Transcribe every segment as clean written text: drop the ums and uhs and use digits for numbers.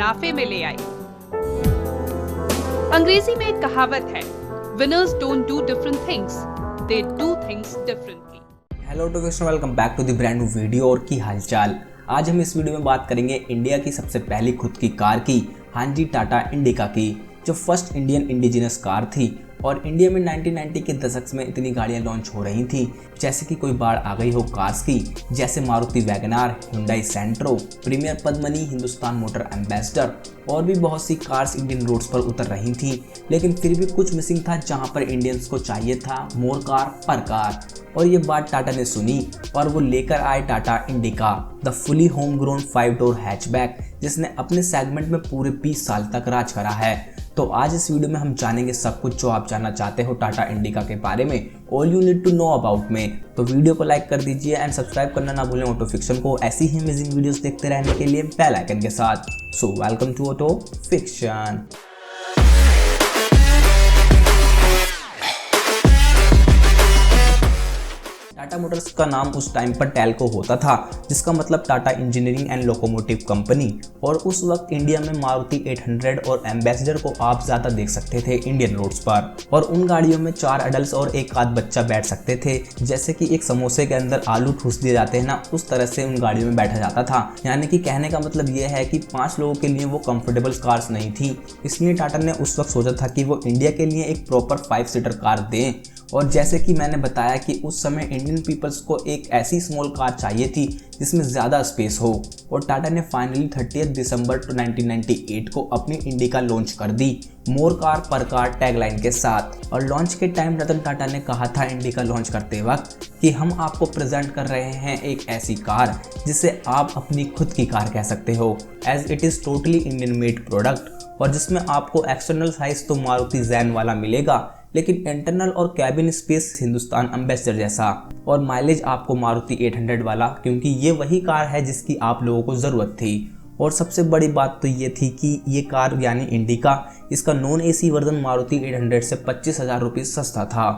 मुनाफे में ले आई। अंग्रेजी में एक कहावत है, winners don't do different things, they do things differently. Hello to दोस्तों, welcome back to the brand new video. और की हालचाल। आज हम इस वीडियो में बात करेंगे इंडिया की सबसे पहली खुद की कार की, हाँ जी, टाटा इंडिका की, जो फर्स्ट इंडियन इंडिजिनस कार थी। और इंडिया में 1990 के दशक में इतनी गाड़ियां लॉन्च हो रही थी जैसे कि कोई बाढ़ आ गई हो कार्स की, जैसे Maruti WagonR, Hyundai Santro, Premier Padmini, Hindustan motor Ambassador और भी बहुत सी कार्स इंडियन रोड्स पर उतर रही थी। लेकिन फिर भी कुछ मिसिंग था, जहां पर इंडियंस को चाहिए था मोर कार पर कार। और ये बात टाटा ने सुनी और वो लेकर आए Tata indica, the fully home grown 5 door hatchback, जिसने अपने सेगमेंट में पूरे 20 साल तक राज करा है। तो आज इस वीडियो में हम जानेंगे सब कुछ जो आप जानना चाहते हो टाटा इंडिका के बारे में, all you need to know about में। तो वीडियो को लाइक कर दीजिए एंड सब्सक्राइब करना ना भूलें ऑटो फिक्शन को, ऐसी ही अमेजिंग वीडियोस देखते रहने के लिए बेल आइकन के साथ। So welcome to auto fiction. Tata Motors का नाम उस टाइम पर टैल्को होता था, जिसका मतलब Tata engineering and locomotive company. और उस वक्त इंडिया में मारुति 800 और एम्बेसडर को आप ज़्यादा देख सकते थे इंडियन रोड्स पर। और उन गाड़ियों में 4 अडल्ट और एक आध बच्चा बैठ सकते थे, जैसे कि एक समोसे के अंदर आलू ठूस दिए जाते हैं ना, उस तरह से उन गाड़ियों में बैठा जाता था। यानी कि कहने का मतलब ये है कि 5 लोगों के लिए वो कंफर्टेबल कार्स नहीं थी। इसलिए टाटा ने उस वक्त सोचा था कि वो इंडिया के लिए एक प्रॉपर 5 सीटर कार दें। और जैसे कि मैंने बताया कि उस समय इंडियन पीपल्स को एक ऐसी स्मॉल कार चाहिए थी जिसमें ज़्यादा स्पेस हो। और टाटा ने फाइनली 30 दिसंबर 1998 को अपनी इंडिका लॉन्च कर दी, मोर कार पर कार टैगलाइन के साथ। और लॉन्च के टाइम रतन टाटा ने कहा था इंडिका लॉन्च करते वक्त कि हम आपको प्रेजेंट कर रहे हैं एक ऐसी कार जिसे आप अपनी खुद की कार कह सकते हो, as it is totally Indian made product. और जिसमें आपको एक्सटर्नल साइज तो मारुति जैन वाला मिलेगा, लेकिन इंटरनल और कैबिन स्पेस हिंदुस्तान एम्बेसडर जैसा। और माइलेज आपको मारुति 800 वाला, क्योंकि ये वही कार है जिसकी आप लोगों को ज़रूरत थी। और सबसे बड़ी बात तो ये थी कि ये कार यानी इंडिका, इसका नॉन एसी वर्जन मारुति 800 से 25,000 रुपये सस्ता था।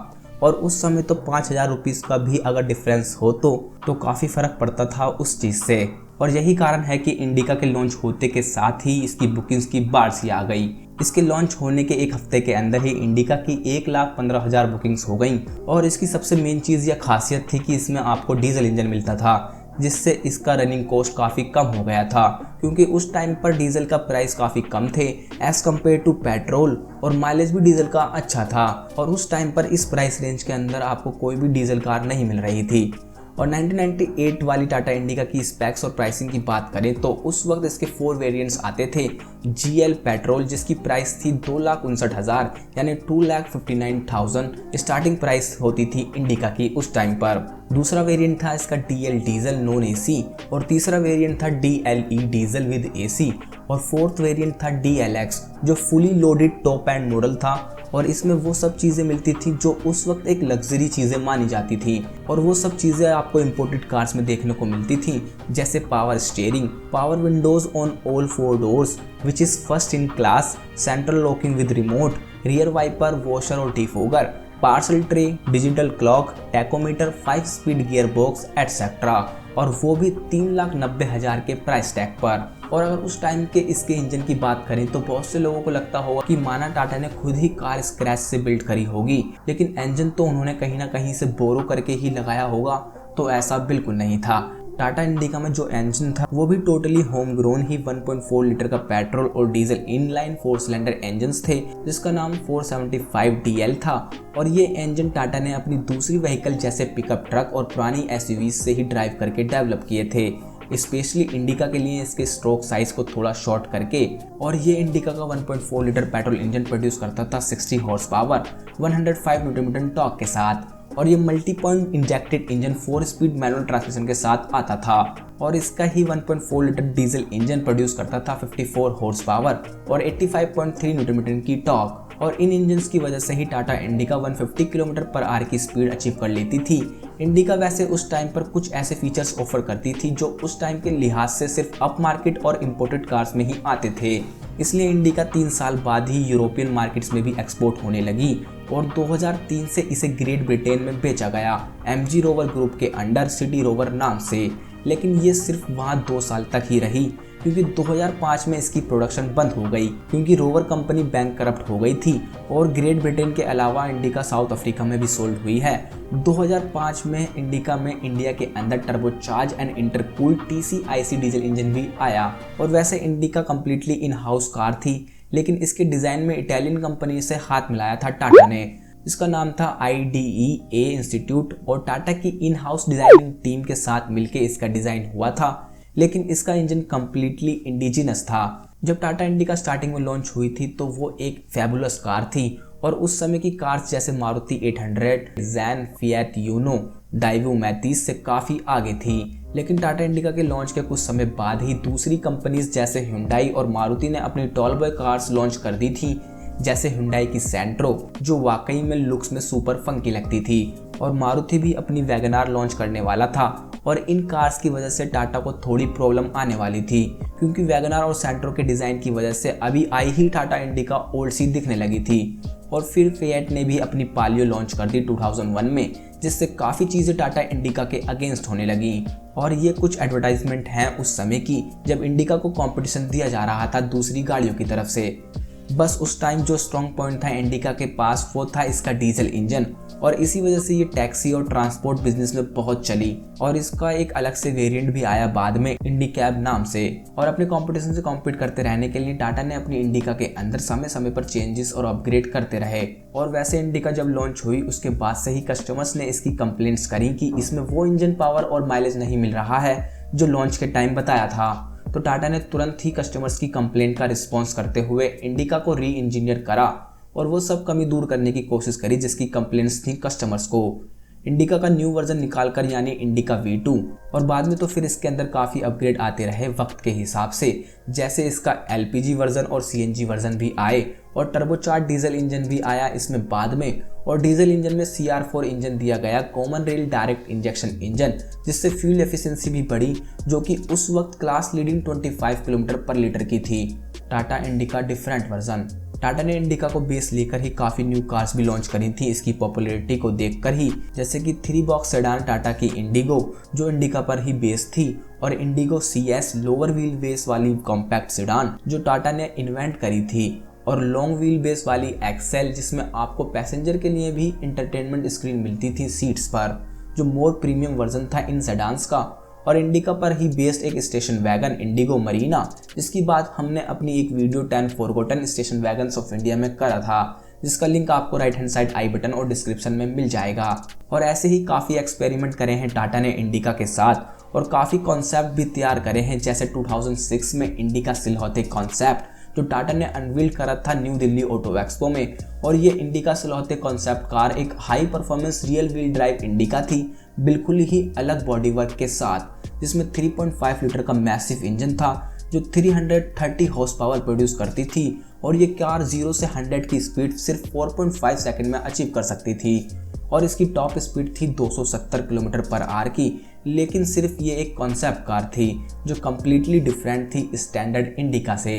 और उस समय तो 5,000 रुपीज़ का भी अगर डिफरेंस हो तो काफ़ी फ़र्क पड़ता था उस चीज़ से। और यही कारण है कि इंडिका के लॉन्च होते के साथ ही इसकी बुकिंग्स की बाढ़ सी आ गई। इसके लॉन्च होने के एक हफ्ते के अंदर ही इंडिका की 1,15,000 बुकिंग्स हो गई। और इसकी सबसे मेन चीज़ या खासियत थी कि इसमें आपको डीजल इंजन मिलता था, जिससे इसका रनिंग कॉस्ट काफ़ी कम हो गया था, क्योंकि उस टाइम पर डीजल का प्राइस काफ़ी कम थे एज़ कम्पेयर टू पेट्रोल। और माइलेज भी डीजल का अच्छा था। और उस टाइम पर इस प्राइस रेंज के अंदर आपको कोई भी डीजल कार नहीं मिल रही थी। और 1998 वाली टाटा इंडिका की स्पेक्स और प्राइसिंग की बात करें तो उस वक्त इसके 4 वेरिएंट्स आते थे। GL पेट्रोल, जिसकी प्राइस थी 2,59,000 यानी 2,59,000 स्टार्टिंग प्राइस होती थी इंडिका की उस टाइम पर। दूसरा वेरिएंट था इसका DL डीजल नॉन एसी। और तीसरा वेरिएंट था DLE डीजल विद एसी। और फोर्थ वेरिएंट था DLX, जो fully loaded top and model था। और इसमें वो सब चीज़ें मिलती थी जो उस वक्त एक लग्जरी चीज़ें मानी जाती थी। और वो सब चीज़ें आपको इंपोर्टेड कार्स में देखने को मिलती थी, जैसे power steering, power windows on all 4 doors which is first in class, central locking with remote, rear wiper, washer और defogger, parcel tray, digital clock, tachometer, 5 speed gear box etcetera. और वो भी 3,90,000 के प्राइस टैग पर। और अगर उस time के इसके इंजन की बात करें तो बहुत से लोगों को लगता होगा कि माना टाटा ने खुद ही कार स्क्रैच से बिल्ड करी होगी, लेकिन इंजन तो उन्होंने कहीं ना कहीं से बोरो करके ही लगाया होगा। तो ऐसा बिल्कुल नहीं था। टाटा इंडिका में जो इंजन था वो भी टोटली होम ग्रोन ही 1.4 लीटर का पेट्रोल और डीजल इनलाइन 4 सिलेंडर इंजन्स थे, जिसका नाम 475 DL था। और ये इंजन टाटा ने अपनी दूसरी व्हीकल जैसे पिकअप ट्रक और पुरानी SUV से ही ड्राइव करके डेवलप किए थे, स्पेशली इंडिका के लिए इसके स्ट्रोक साइज को थोड़ा शॉर्ट करके। और ये इंडिका का 1.4 लीटर पेट्रोल इंजन प्रोड्यूस करता था 60 हॉर्स पावर, 105 न्यूटन टॉर्क के साथ। और ये multi point injected engine 4 speed manual transmission के साथ आता था। और इसका ही 1.4 लीटर डीजल इंजन प्रोड्यूस करता था 54 हॉर्स पावर और 85.3 न्यूटन की टॉर्क। और इन इंजन्स की वजह से ही Tata Indica 150 kilometre per hour की स्पीड अचीव कर लेती थी। इंडिका वैसे उस टाइम पर कुछ ऐसे फीचर्स ऑफर करती थी जो उस टाइम के लिहाज से सिर्फ अप मार्केट और इंपोर्टेड कार्स में ही आते थे, इसलिए इंडिका 3 साल बाद ही यूरोपियन मार्केट्स में भी एक्सपोर्ट होने लगी और 2003 से इसे ग्रेट ब्रिटेन में बेचा गया MG रोवर ग्रुप के अंडर सिटी रोवर नाम से। लेकिन ये सिर्फ वहाँ 2 साल तक ही रही, क्योंकि 2005 में इसकी प्रोडक्शन बंद हो गई क्योंकि रोवर कंपनी बैंकरप्ट हो गई थी और ग्रेट ब्रिटेन के अलावा इंडिका साउथ अफ्रीका में भी सोल्ड हुई है। 2005 में इंडिका में इंडिया के अंदर turbocharge and intercooled TCIC diesel engine भी आया। और वैसे indica completely in house car थी, लेकिन इसके डिज़ाइन में इटालियन कंपनी से हाथ मिलाया था टाटा ने। इसका नाम था IDEA इंस्टीट्यूट और टाटा की इन हाउस डिज़ाइनिंग टीम के साथ मिलकर इसका डिज़ाइन हुआ था, लेकिन इसका इंजन कम्प्लीटली इंडिजिनस था। जब टाटा इंडिका स्टार्टिंग में लॉन्च हुई थी तो वो एक फैबुलस कार थी और उस समय की कार्स जैसे Maruti 800, Zen, Fiat Uno, Daewoo Matiz से काफ़ी आगे थी। लेकिन टाटा इंडिका के लॉन्च के कुछ समय बाद ही दूसरी कंपनीज जैसे ह्युंडई और मारुति ने अपनी टॉल बॉय कार्स लॉन्च कर दी थी, जैसे ह्युंडई की सेंट्रो जो वाकई में लुक्स में सुपर फंकी लगती थी, और मारुति भी अपनी वैगनार लॉन्च करने वाला था। और इन कार्स की वजह से टाटा को थोड़ी प्रॉब्लम आने वाली थी, क्योंकि वैगनार और सेंट्रो के डिज़ाइन की वजह से अभी आई ही टाटा इंडिका ओल्ड सी दिखने लगी थी। और फिर फिएट ने भी अपनी पालियो लॉन्च कर दी 2001 में, जिससे काफ़ी चीज़ें टाटा इंडिका के अगेंस्ट होने लगी। और ये कुछ एडवर्टाइजमेंट हैं उस समय की जब इंडिका को कंपटीशन दिया जा रहा था दूसरी गाड़ियों की तरफ से। बस उस टाइम जो स्ट्रॉन्ग पॉइंट था इंडिका के पास वो था इसका डीजल इंजन, और इसी वजह से ये टैक्सी और ट्रांसपोर्ट बिजनेस में बहुत चली। और इसका एक अलग से वेरिएंट भी आया बाद में इंडिकैब नाम से। और अपने कंपटीशन से कॉम्पीट करते रहने के लिए टाटा ने अपनी इंडिका के अंदर समय समय पर चेंजेस और अपग्रेड करते रहे। और वैसे इंडिका जब लॉन्च हुई उसके बाद से ही कस्टमर्स ने इसकी कंप्लेंट्स करी कि इसमें वो इंजन पावर और माइलेज नहीं मिल रहा है जो लॉन्च के टाइम बताया था। तो टाटा ने तुरंत ही कस्टमर्स की कंप्लेंट का रिस्पॉन्स करते हुए इंडिका को री इंजीनियर करा और वो सब कमी दूर करने की कोशिश करी जिसकी कंप्लेंट्स थी कस्टमर्स को। इंडिका का न्यू वर्जन निकाल कर यानी इंडिका V2, और बाद में तो फिर इसके अंदर काफ़ी अपग्रेड आते रहे वक्त के हिसाब से, जैसे इसका LPG वर्जन और CNG वर्जन भी आए और टर्बोचार्ज डीजल इंजन भी आया इसमें बाद में। और डीजल इंजन में CR4 इंजन दिया गया, common rail direct injection engine, जिससे फ्यूल एफिशिएंसी भी बढ़ी जो कि उस वक्त क्लास लीडिंग 25 किलोमीटर पर लीटर की थी। Tata indica different version. Tata ने इंडिका को बेस लेकर ही काफ़ी न्यू कार्स भी लॉन्च करी थी इसकी पॉपुलैरिटी को देखकर ही, जैसे कि 3 बॉक्स सेडान टाटा की इंडिगो जो इंडिका पर ही बेस थी, और Indigo CS lower wheel base वाली कॉम्पैक्ट सेडान जो टाटा ने इन्वेंट करी थी, और लॉन्ग व्हील बेस वाली एक्सेल जिसमें आपको पैसेंजर के लिए भी इंटरटेनमेंट स्क्रीन मिलती थी सीट्स पर, जो मोर प्रीमियम वर्जन था इन सेडान्स का। और इंडिका पर ही बेस्ड एक स्टेशन वैगन इंडिगो मरीना, जिसकी बात हमने अपनी एक video 10 forgotten station wagons of India में करा था, जिसका लिंक आपको right hand side I button और डिस्क्रिप्शन में मिल जाएगा। और ऐसे ही काफ़ी एक्सपेरिमेंट करे हैं टाटा ने इंडिका के साथ और काफ़ी कॉन्सेप्ट भी तैयार करे हैं, जैसे 2006 में इंडिका सिलहौते कॉन्सेप्ट जो टाटा ने अनवील करा था न्यू दिल्ली ऑटो एक्सपो में। और ये इंडिका सिलहौते कॉन्सेप्ट कार एक high performance real wheel drive indica थी, बिल्कुल ही अलग बॉडी वर्क के साथ, जिसमें 3.5 लीटर का मैसिव इंजन था जो 330 हॉर्स पावर प्रोड्यूस करती थी। और ये कार 0 से 100 की स्पीड सिर्फ 4.5 सेकंड में अचीव कर सकती थी, और इसकी टॉप स्पीड थी 270 किलोमीटर पर आवर की। लेकिन सिर्फ ये एक कॉन्सेप्ट कार थी जो कम्प्लीटली डिफरेंट थी स्टैंडर्ड इंडिका से।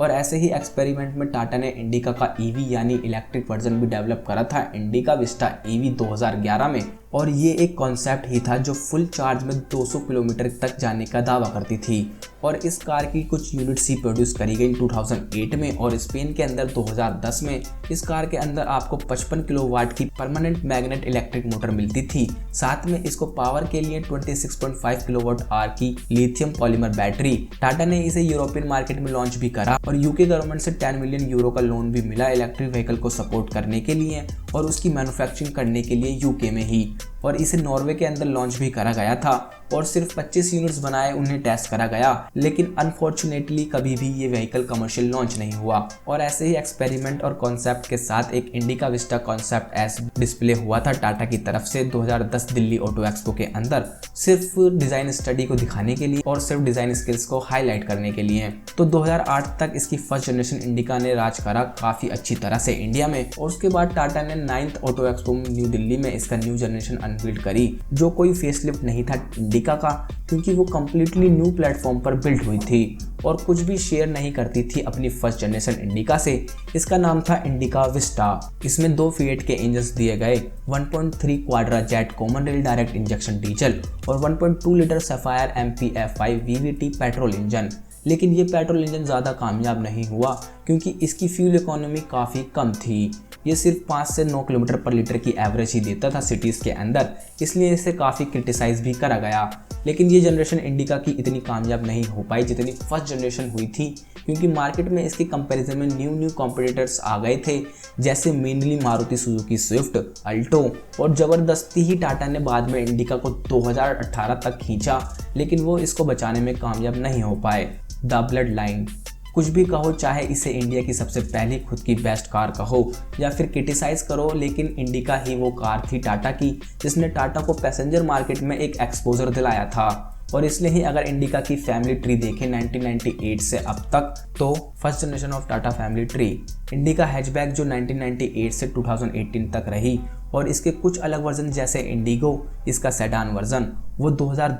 और ऐसे ही एक्सपेरिमेंट में टाटा ने इंडिका का EV यानी इलेक्ट्रिक वर्जन भी डेवलप करा था इंडिका विस्टा EV 2011 में, और ये एक कॉन्सेप्ट ही था जो फुल चार्ज में 200 किलोमीटर तक जाने का दावा करती थी। और इस कार की कुछ यूनिट्स ही प्रोड्यूस करी गई 2008 में और स्पेन के अंदर 2010 में। इस कार के अंदर आपको 55 किलोवाट की परमानेंट मैग्नेट इलेक्ट्रिक मोटर मिलती थी, साथ में इसको पावर के लिए 26.5 किलोवाट आवर की लिथियम पॉलीमर बैटरी। टाटा ने इसे यूरोपियन मार्केट में लॉन्च भी करा और यूके गवर्नमेंट से 10 मिलियन यूरो का लोन भी मिला इलेक्ट्रिक व्हीकल को सपोर्ट करने के लिए और उसकी मैन्युफैक्चरिंग करने के लिए यूके में ही। और इसे नॉर्वे के अंदर लॉन्च भी करा गया था और सिर्फ 25 यूनिट्स बनाए उन्हें टेस्ट करा गया, लेकिन अनफॉर्चुनेटली कभी भी ये व्हीकल कमर्शियल लॉन्च नहीं हुआ। और ऐसे ही एक्सपेरिमेंट और कॉन्सेप्ट के साथ एक indica Vista concept S display हुआ था टाटा की तरफ से 2010 दिल्ली ऑटो एक्सपो के अंदर, सिर्फ डिजाइन स्टडी को दिखाने के लिए और सिर्फ डिजाइन स्किल्स को हाईलाइट करने के लिए। तो 2008 तक इसकी फर्स्ट जनरेशन इंडिका ने राज करा काफी अच्छी तरह से इंडिया में, और उसके बाद टाटा ने 9th auto expo new Delhi में इसका न्यू जनरेशन अनवील करी, जो कोई फेसलिफ्ट नहीं था इंडिका का, क्योंकि वो कम्प्लीटली न्यू प्लेटफॉर्म पर बिल्ड हुई थी और कुछ भी शेयर नहीं करती थी अपनी फर्स्ट जनरेशन इंडिका से। इसका नाम था इंडिका विस्टा। इसमें 2 फीएट के इंजन दिए गए, 1.3 Quadra jet common rail direct injection diesel और 1.2 litre sapphire MPF5 VVT petrol engine. लेकिन ये पेट्रोल इंजन ज़्यादा कामयाब नहीं हुआ क्योंकि इसकी फ्यूल इकोनॉमी काफ़ी कम थी। ये सिर्फ 5 से 9 किलोमीटर पर लीटर की एवरेज ही देता था सिटीज़ के अंदर, इसलिए इसे काफ़ी क्रिटिसाइज़ भी करा गया। लेकिन ये जनरेशन इंडिका की इतनी कामयाब नहीं हो पाई जितनी फर्स्ट जनरेशन हुई थी, क्योंकि मार्केट में इसके कंपैरिजन में न्यू कॉम्पिटिटर्स आ गए थे, जैसे mainly Maruti Suzuki Swift, Alto, और ज़बरदस्ती ही टाटा ने बाद में इंडिका को 2018 तक खींचा, लेकिन वो इसको बचाने में कामयाब नहीं हो पाए। द ब्लड लाइन, कुछ भी कहो, चाहे इसे इंडिया की सबसे पहली खुद की बेस्ट कार कहो या फिर क्रिटिसाइज करो, लेकिन इंडिका ही वो कार थी टाटा की जिसने टाटा को पैसेंजर मार्केट में एक एक्सपोजर दिलाया था। और इसलिए ही अगर इंडिका की फैमिली ट्री देखें 1998 से अब तक, तो first generation of Tata family tree indica hatchback जो 1998 से 2018 तक रही, और इसके कुछ अलग वर्जन जैसे इंडिगो, इसका सेडान वर्जन, वो 2002